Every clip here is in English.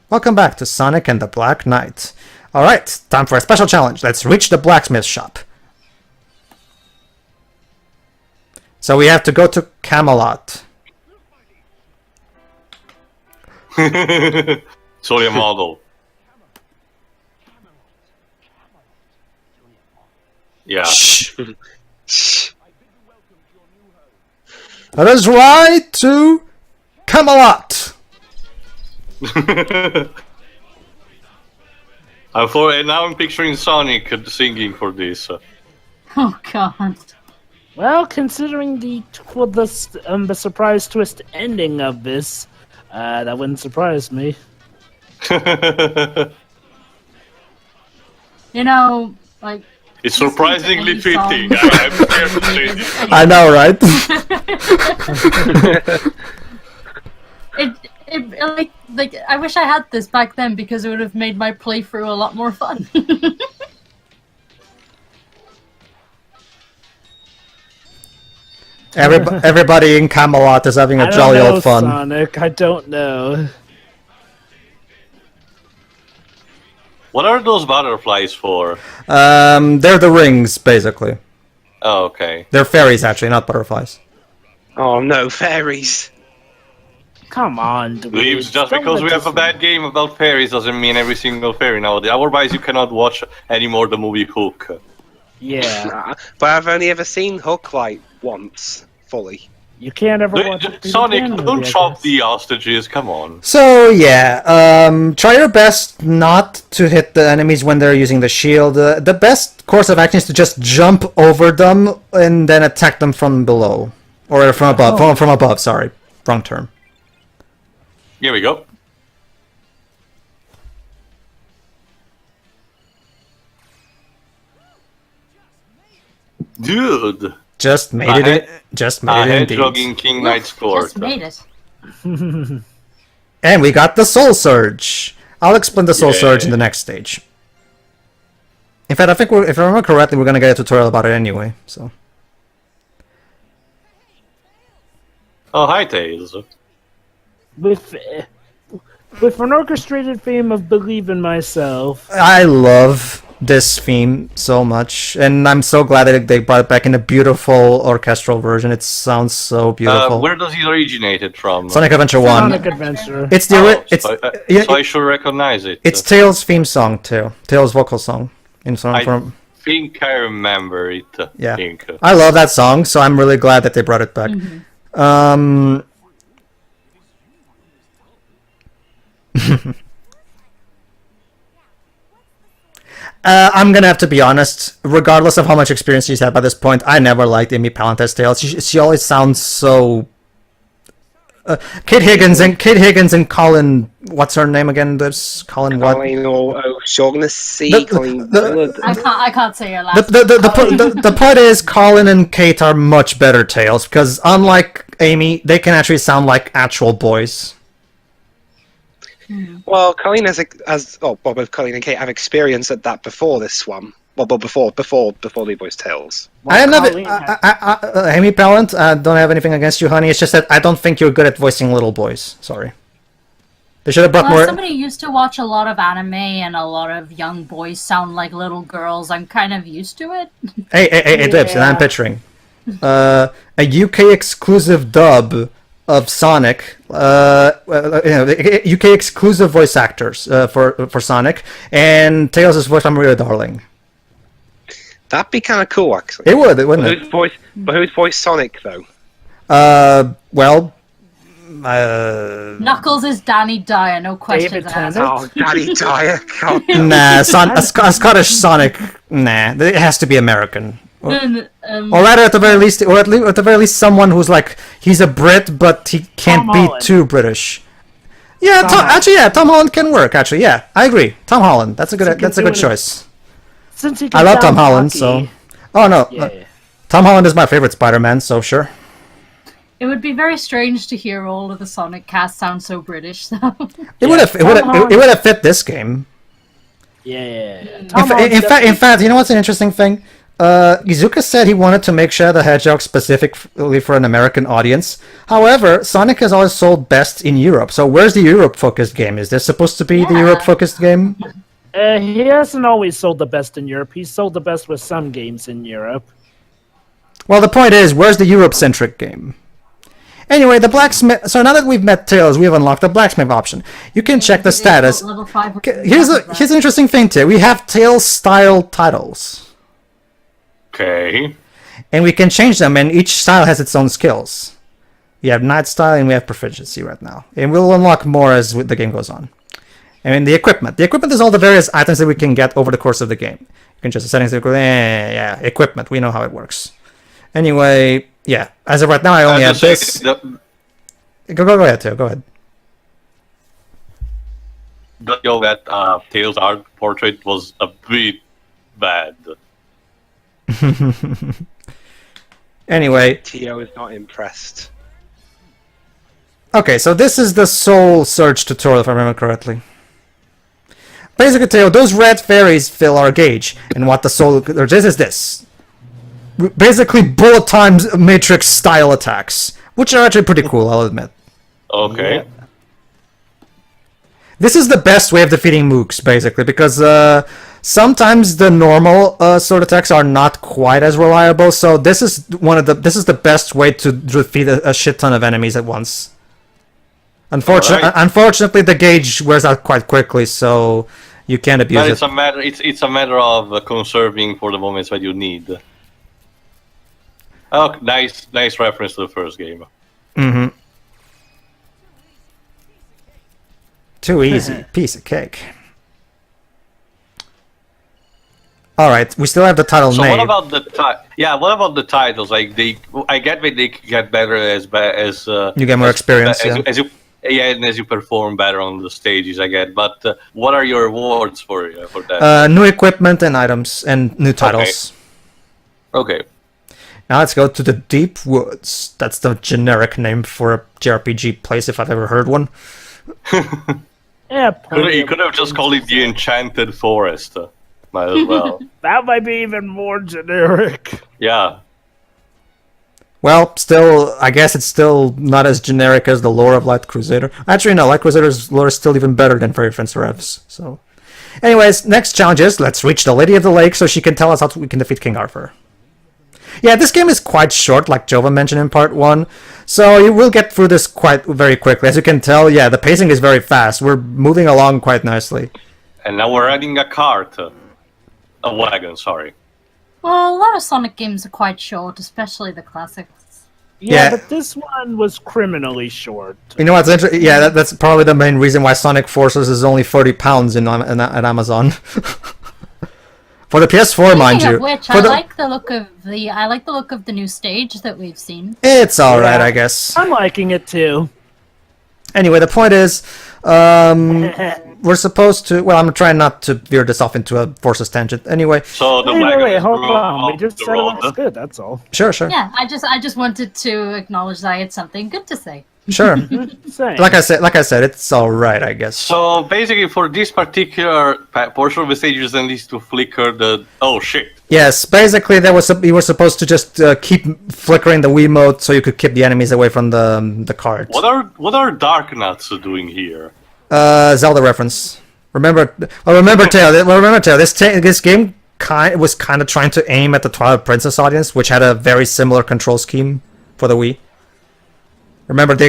Welcome back to Sonic and the Black Knight. Alright, time for a special challenge. Let's reach the blacksmith shop. So we have to go to Camelot. Sorry, model. Yeah. Shh. Let us ride to Camelot. Now I'm picturing Sonic singing for this. Oh god. Well, considering the surprise twist ending of this, that wouldn't surprise me. You know, like... It's surprisingly fitting. I'm scared to say this. I know, right? like I wish I had this back then because it would have made my playthrough a lot more fun. Everybody in Camelot is having a jolly old fun. Sonic, I don't know. What are those butterflies for? They're the rings, basically. Oh, okay. They're fairies, actually, not butterflies. Oh no, fairies! Come on, Leaves, just because we have a bad game about fairies doesn't mean every single fairy nowadays. Otherwise, you cannot watch anymore the movie Hook. Yeah. But I've only ever seen Hook like once, fully. You can't ever watch it. Sonic, don't chop the hostages, come on. So, yeah, try your best not to hit the enemies when they're using the shield. The best course of action is to just jump over them and then attack them from below. Or from above, from above, sorry. Wrong term. Here we go. Dude! Just made it. Just made it Hedgehog indeed. in King Knight's court. Just made it. And we got the Soul Surge. I'll explain the Soul Yeah. Surge in the next stage. In fact, I think if I remember correctly, we're gonna get a tutorial about it anyway. So. Oh, hi, Tails. With an orchestrated theme of Believe in Myself. I love this theme so much, and I'm so glad that they brought it back in a beautiful orchestral version. It sounds so beautiful. Where does it originated from? Sonic Adventure 1. Sonic Adventure. It's the So I should recognize it. it's Tails' theme song too. Tails' vocal song in Sonic. I think I remember it. Yeah. Think. I love that song, so I'm really glad that they brought it back. I'm gonna have to be honest. Regardless of how much experience she's had by this point, I never liked Amy Pallante's Tails. She always sounds so. Kate Higgins and Colin. What's her name again? There's Colin what? Colleen O'Shaughnessy. I can't say your last. The point is, Colin and Kate are much better Tails because unlike Amy, they can actually sound like actual boys. Well, Colleen both Colleen and Kate have experience at that before this one. Well, but before the Boys Tales. I have Amy Pallant, don't have anything against you, honey. It's just that I don't think you're good at voicing little boys. Sorry. They should have brought more. Somebody used to watch a lot of anime, and a lot of young boys sound like little girls. I'm kind of used to it. Hey, Dibs, and I'm picturing a UK exclusive dub of Sonic, UK exclusive voice actors for Sonic, and Tails is voiced by Maria Darling. That'd be kind of cool, actually. It would, wouldn't it? Who's voiced Sonic though? Knuckles is Danny Dyer, no questions asked. Oh, Danny Dyer. Nah, a Scottish Sonic. Nah, it has to be American. Or rather, at the very least, someone who's like he's a Brit, but he can't be too British. Yeah, Tom Holland can work. Actually, yeah, I agree. Tom Holland, that's a good choice. Since I love Tom Holland, so. Oh no, Tom Holland is my favorite Spider-Man, so sure. It would be very strange to hear all of the Sonic cast sound so British, though. It would have fit this game. Yeah. In fact, you know what's an interesting thing? Izuka said he wanted to make Shadow the Hedgehog specifically for an American audience. However, Sonic has always sold best in Europe. So where's the Europe-focused game? Is this supposed to be the Europe-focused game? He hasn't always sold the best in Europe. He's sold the best with some games in Europe. Well, the point is, where's the Europe-centric game? Anyway, the blacksmith... So now that we've met Tails, we've unlocked the blacksmith option. You can check the status. Here's an interesting thing, too. We have Tails-style titles. Okay. And we can change them, and each style has its own skills. We have Knight style, and we have proficiency right now. And we'll unlock more as the game goes on. And the equipment. The equipment is all the various items that we can get over the course of the game. You can just the settings. Yeah, equipment. We know how it works. Anyway, yeah. As of right now, I only have this. Go ahead, Theo. Go ahead. That Tails' art portrait was a bit bad. Anyway. Tio is not impressed. Okay, so this is the Soul Search tutorial, if I remember correctly. Basically, Theo, those red fairies fill our gauge, and what the Soul Search is this. Basically, bullet times Matrix style attacks, which are actually pretty cool, I'll admit. Okay. Yeah. This is the best way of defeating mooks, basically, because sometimes the normal sword attacks are not quite as reliable. So this is the best way to defeat a shit ton of enemies at once. Unfortunately, the gauge wears out quite quickly, so you can't abuse it. It's a matter of conserving for the moments that you need. Oh, nice reference to the first game. Mm-hmm. Too easy. Piece of cake. Alright, we still have the title name. So what about what about the titles? Like I get that they get better as you get more experience, as you perform better on the stages, I get. But what are your awards for that? New equipment and items and new titles. Okay. Now let's go to the Deep Woods. That's the generic name for a JRPG place if I've ever heard one. Yeah, you could have just called it the Enchanted Forest. Might as well. That might be even more generic. Yeah. Well, still, I guess it's still not as generic as the lore of Light Crusader. Actually, no, Light Crusader's lore is still even better than Fairy Fence Revs. So, anyways, next challenge is let's reach the Lady of the Lake so she can tell us how we can defeat King Arthur. Yeah, this game is quite short, like Jova mentioned in part 1, so you will get through this very quickly. As you can tell, yeah, the pacing is very fast. We're moving along quite nicely. And now we're adding a cart. A wagon, sorry. Well, a lot of Sonic games are quite short, especially the classics. Yeah, but this one was criminally short. You know what's interesting? Yeah, that's probably the main reason why Sonic Forces is only £30 at Amazon. For the PS4, mind you. Which I like the look of the new stage that we've seen. It's alright, I guess. I'm liking it too. Anyway, the point is, we're supposed to. Well, I'm trying not to veer this off into a Forces tangent. Anyway. So the wait, hold on. We just said it was good. That's all. Sure. Yeah, I just wanted to acknowledge that I had something good to say. Sure. Like I said, it's all right, I guess. So basically, for this particular portion of the stage, you then need to flicker the. Oh shit! Yes, basically, you were supposed to just keep flickering the Wiimote so you could keep the enemies away from the cart. What are Dark Nuts doing here? Zelda reference. Remember, Tail. This game was kind of trying to aim at the Twilight Princess audience, which had a very similar control scheme for the Wii. Remember it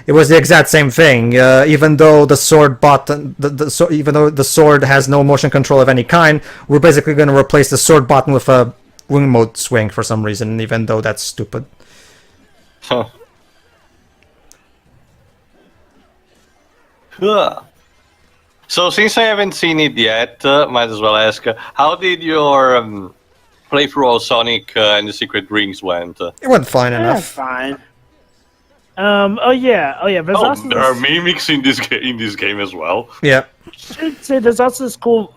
was the exact same thing. Even though the sword even though the sword has no motion control of any kind, we're basically going to replace the sword button with a Wiimote swing for some reason, even though that's stupid. Huh. So since I haven't seen it yet, might as well ask, how did your playthrough of Sonic and the Secret Rings went? It went fine enough. Fine. Oh yeah. There are mimics in this game as well. Yeah. I should say there's also this cool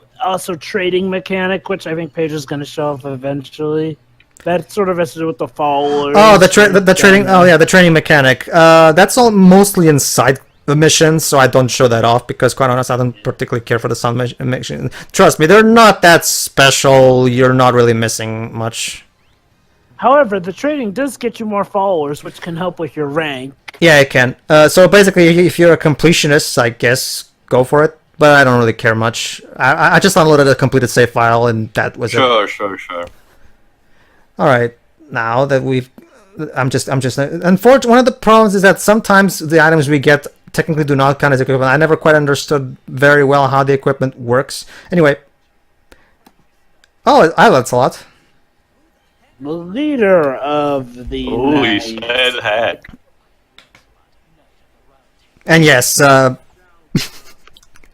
trading mechanic, which I think Pedro's going to show off eventually. That sort of has to do with the followers. Oh, the trading. Oh yeah, the trading mechanic. That's all mostly in side missions, so I don't show that off because, quite honest, I don't particularly care for the sun mission. Trust me, they're not that special. You're not really missing much. However, the trading does get you more followers, which can help with your rank. Yeah, it can. So basically, if you're a completionist, I guess go for it. But I don't really care much. I just downloaded a completed save file, and that was it. Sure. All right, now that we've, unfortunately, one of the problems is that sometimes the items we get technically do not count as equipment. I never quite understood very well how the equipment works. Anyway. Oh, I Lancelot. The leader of the Holy knights. sad heck. And yes,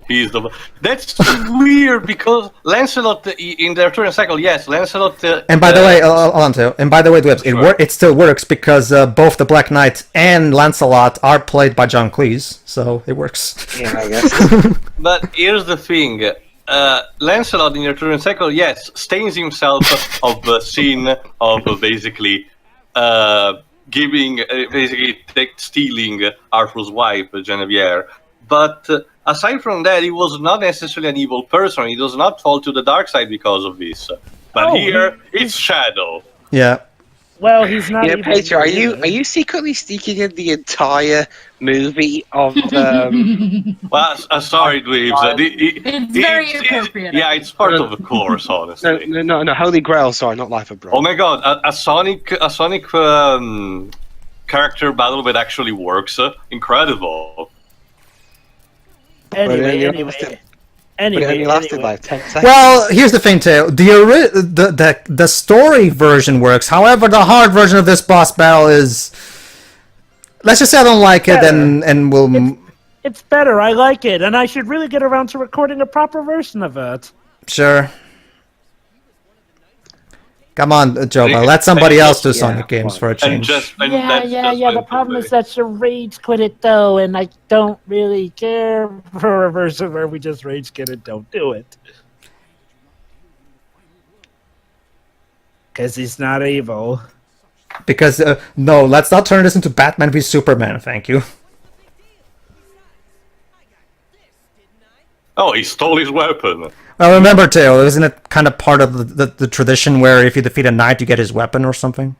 He's the. That's weird because Lancelot in the Arthurian cycle, yes, Lancelot. and by the way, Alonso, and by the way, Dwebs, it still works because both the Black Knight and Lancelot are played by John Cleese, so it works. Yeah, I guess. But here's the thing. Lancelot in the Arthurian cycle, yes, stains himself of the sin of basically stealing Arthur's wife, Genevieve. But aside from that, he was not necessarily an evil person. He does not fall to the dark side because of this. But here, it's Shadow. Yeah. Well, he's not. Yeah, even Pedro, are you secretly sneaking in the entire movie of? Well, sorry, Dweebs. It's very appropriate. Yeah, it's part of the course, honestly. No, Holy Grail. Sorry, not Life of Brian. Oh my god, a Sonic character battle that actually works. Incredible. Anyway. But it only lasted like 10 seconds. Well, here's the thing, Teo. The story version works. However, the hard version of this boss battle is. Let's just say I don't like it, and we'll. It's better. I like it, and I should really get around to recording a proper version of it. Sure. Come on, Joba. Let somebody else do Sonic games for a change. Yeah. The problem is that you rage quit it though, and I don't really care for a version where we just rage quit it. Don't do it, because he's not evil. Because no, let's not turn this into Batman v Superman. Thank you. Oh, he stole his weapon. Well, remember, Teo, isn't it kind of part of the tradition where if you defeat a knight, you get his weapon or something?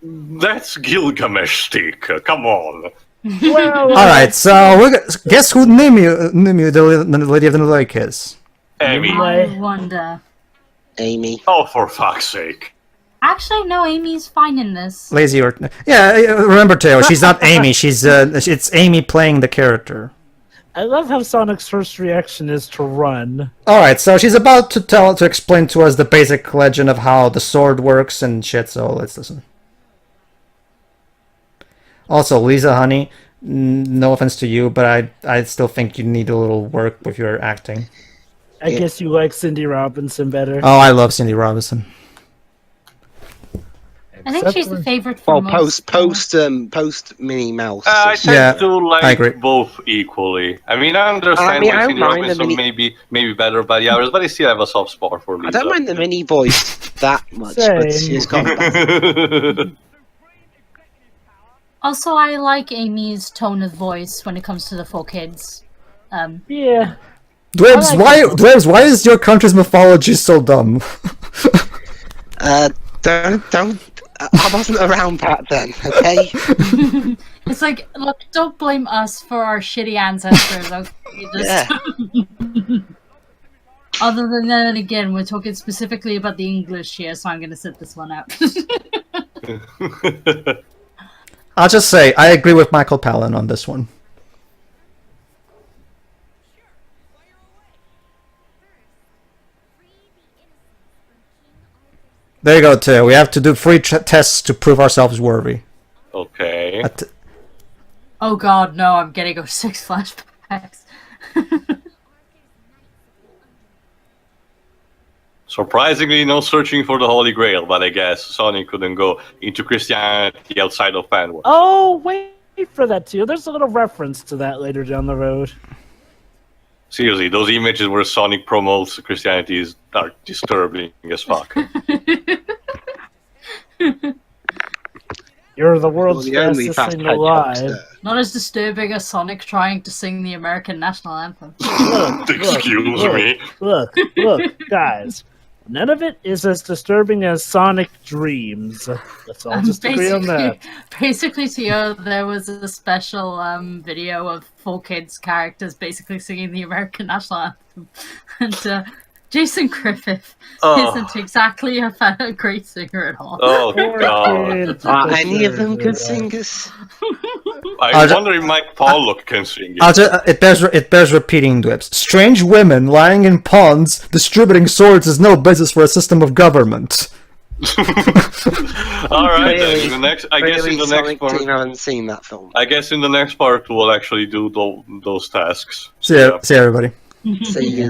That's Gilgamesh stick. Come on. Well, All right, so guess who Nimue, the Lady of the Lake, is? Amy. I wonder. Amy. Oh, for fuck's sake. Actually, no, Amy's fine in this. Lazy or yeah? Remember, Teo, she's not Amy. It's Amy playing the character. I love how Sonic's first reaction is to run. Alright, so she's about to explain to us the basic legend of how the sword works and shit, so let's listen. Also, Lisa, honey, no offense to you, but I still think you need a little work with your acting. I guess you like Cindy Robinson better. Oh, I love Cindy Robinson. I think she's the favorite for Well, most. post Minnie Mouse. I tend to I agree. like both equally. I mean, I understand why Cindy Robinson maybe better, but yeah, but I still have a soft spot for Lisa. I don't mind the mini voice that much, but Same. she's got that. Also, I like Amy's tone of voice when it comes to the 4Kids. Yeah. Dwebs, why is your country's mythology so dumb? Don't. I wasn't around back then, okay? It's like, look, don't blame us for our shitty ancestors. Okay? Just... Other than that, again, we're talking specifically about the English here, so I'm gonna sit this one out. I'll just say, I agree with Michael Palin on this one. There you go, Teo. We have to do free tests to prove ourselves worthy. Okay. Oh god, no, I'm getting 06 flashbacks. Surprisingly, no searching for the Holy Grail, but I guess Sonic couldn't go into Christianity outside of fanwars. Oh, wait for that too. There's a little reference to that later down the road. Seriously, those images where Sonic promotes Christianity are disturbing as fuck. You're You're the world's the only fastest fast thing hedgehogs alive. there. Not as disturbing as Sonic trying to sing the American national anthem. Excuse me. Look, guys. None of it is as disturbing as Sonic Dreams. Let's all just agree on that. Basically, Tio, there was a special video of 4Kids characters basically singing the American national anthem. And Jason Griffith isn't exactly a great singer at all. Oh, God. Are any of them good singers? I wonder if Mike Pollock can sing it. It bears repeating, Dwips. Strange women lying in ponds distributing swords is no business for a system of government. Alright, then. I guess in the next Sonic part... team haven't seen that film. I guess in the next part we'll actually do those tasks. See ya, everybody. See you.